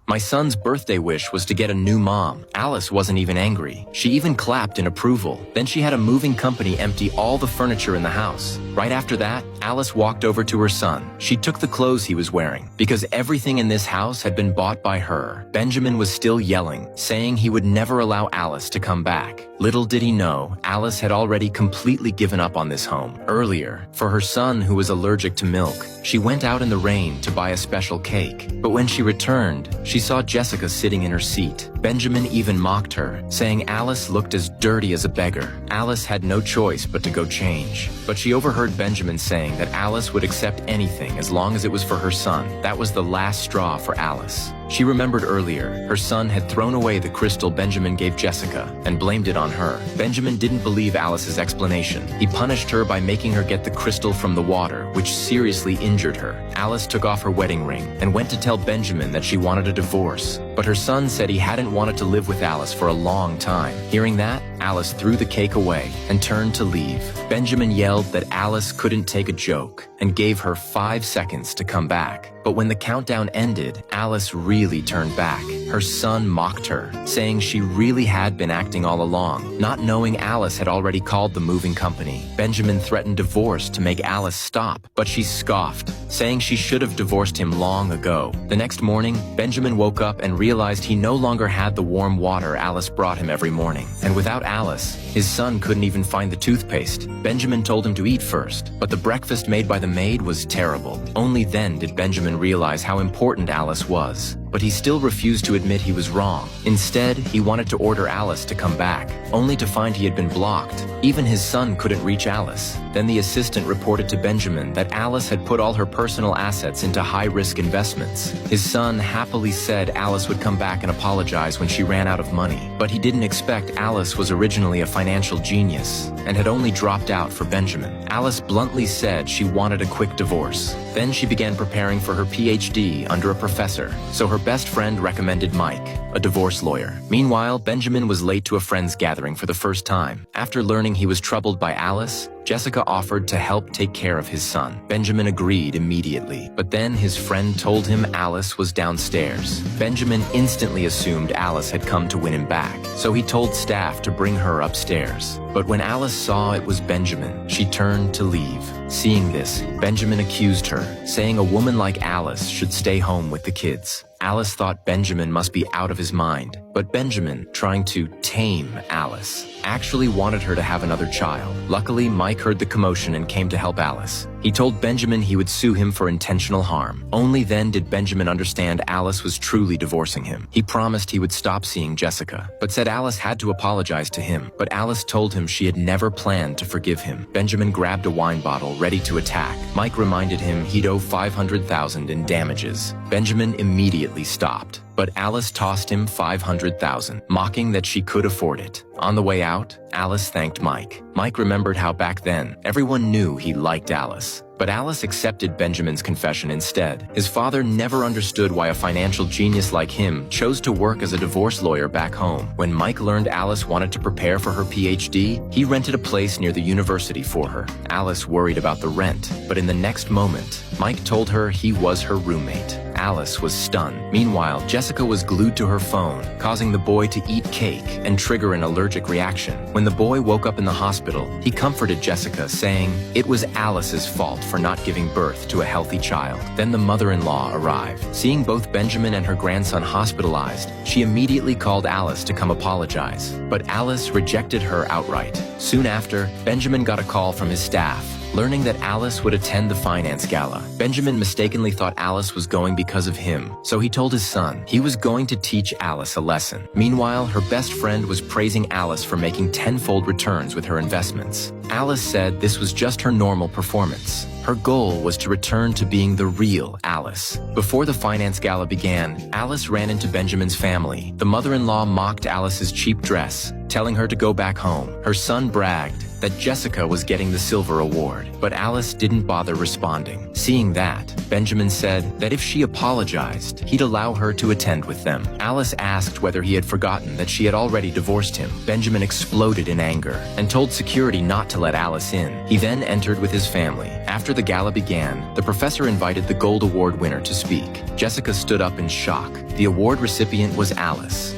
My son's birthday wish was to get a new mom. Alice wasn't even angry. She even clapped in approval. Then she had a moving company empty all the furniture in the house. Right after that, Alice walked over to her son. She took the clothes he was wearing, because everything in this house had been bought by her. Benjamin was still yelling, saying he would never allow Alice to come back. Little did he know, Alice had already completely given up on this home. Earlier, for her son who was allergic to milk, she went out in the rain to buy a special cake. But when she returned, she saw Jessica sitting in her seat. Benjamin even mocked her, saying Alice looked as dirty as a beggar. Alice had no choice but to go change. But she overheard Benjamin saying that Alice would accept anything as long as it was for her son. That was the last straw for Alice. She remembered earlier, her son had thrown away the crystal Benjamin gave Jessica and blamed it on her. Benjamin didn't believe Alice's explanation. He punished her by making her get the crystal from the water, which seriously injured her. Alice took off her wedding ring and went to tell Benjamin that she wanted a divorce. But her son said he hadn't wanted to live with Alice for a long time. Hearing that, Alice threw the cake away and turned to leave. Benjamin yelled that Alice couldn't take a joke and gave her 5 seconds to come back. But when the countdown ended, Alice really turned back. Her son mocked her, saying she really had been acting all along, not knowing Alice had already called the moving company. Benjamin threatened divorce to make Alice stop, but she scoffed, saying she should have divorced him long ago. The next morning, Benjamin woke up and realized he no longer had the warm water Alice brought him every morning. And without Alice, his son couldn't even find the toothpaste. Benjamin told him to eat first, but the breakfast made by the maid was terrible. Only then did Benjamin realize how important Alice was. But he still refused to admit he was wrong. Instead, he wanted to order Alice to come back, only to find he had been blocked. Even his son couldn't reach Alice. Then the assistant reported to Benjamin that Alice had put all her personal assets into high-risk investments. His son happily said Alice would come back and apologize when she ran out of money. But he didn't expect Alice was originally a financial genius and had only dropped out for Benjamin. Alice bluntly said she wanted a quick divorce. Then she began preparing for her PhD under a professor, so her best friend recommended Mike, a divorce lawyer. Meanwhile, Benjamin was late to a friend's gathering for the first time. After learning he was troubled by Alice, Jessica offered to help take care of his son. Benjamin agreed immediately, but then his friend told him Alice was downstairs. Benjamin instantly assumed Alice had come to win him back, so he told staff to bring her upstairs. But when Alice saw it was Benjamin, she turned to leave. Seeing this, Benjamin accused her, saying a woman like Alice should stay home with the kids. Alice thought Benjamin must be out of his mind, but Benjamin, trying to tame Alice, actually wanted her to have another child. Luckily, Mike heard the commotion and came to help Alice. He told Benjamin he would sue him for intentional harm. Only then did Benjamin understand Alice was truly divorcing him. He promised he would stop seeing Jessica, but said Alice had to apologize to him. But Alice told him she had never planned to forgive him. Benjamin grabbed a wine bottle, ready to attack. Mike reminded him he'd owe $500,000 in damages. Benjamin immediately stopped, but Alice tossed him $500,000, mocking that she could afford it. On the way out, Alice thanked Mike. Mike remembered how back then, everyone knew he liked Alice. But Alice accepted Benjamin's confession instead. His father never understood why a financial genius like him chose to work as a divorce lawyer back home. When Mike learned Alice wanted to prepare for her PhD, he rented a place near the university for her. Alice worried about the rent, but in the next moment, Mike told her he was her roommate. Alice was stunned. Meanwhile, Jessica was glued to her phone, causing the boy to eat cake and trigger an allergic reaction. When the boy woke up in the hospital, he comforted Jessica, saying it was Alice's fault for not giving birth to a healthy child. Then the mother-in-law arrived. Seeing both Benjamin and her grandson hospitalized, she immediately called Alice to come apologize. But Alice rejected her outright. Soon after, Benjamin got a call from his staff, learning that Alice would attend the finance gala. Benjamin mistakenly thought Alice was going because of him, so he told his son he was going to teach Alice a lesson. Meanwhile, her best friend was praising Alice for making tenfold returns with her investments. Alice said this was just her normal performance. Her goal was to return to being the real Alice. Before the finance gala began, Alice ran into Benjamin's family. The mother-in-law mocked Alice's cheap dress, telling her to go back home. Her son bragged that Jessica was getting the silver award, but Alice didn't bother responding. Seeing that, Benjamin said that if she apologized, he'd allow her to attend with them. Alice asked whether he had forgotten that she had already divorced him. Benjamin exploded in anger and told security not to let Alice in. He then entered with his family. After the gala began, the professor invited the Gold Award winner to speak. Jessica stood up in shock. The award recipient was Alice.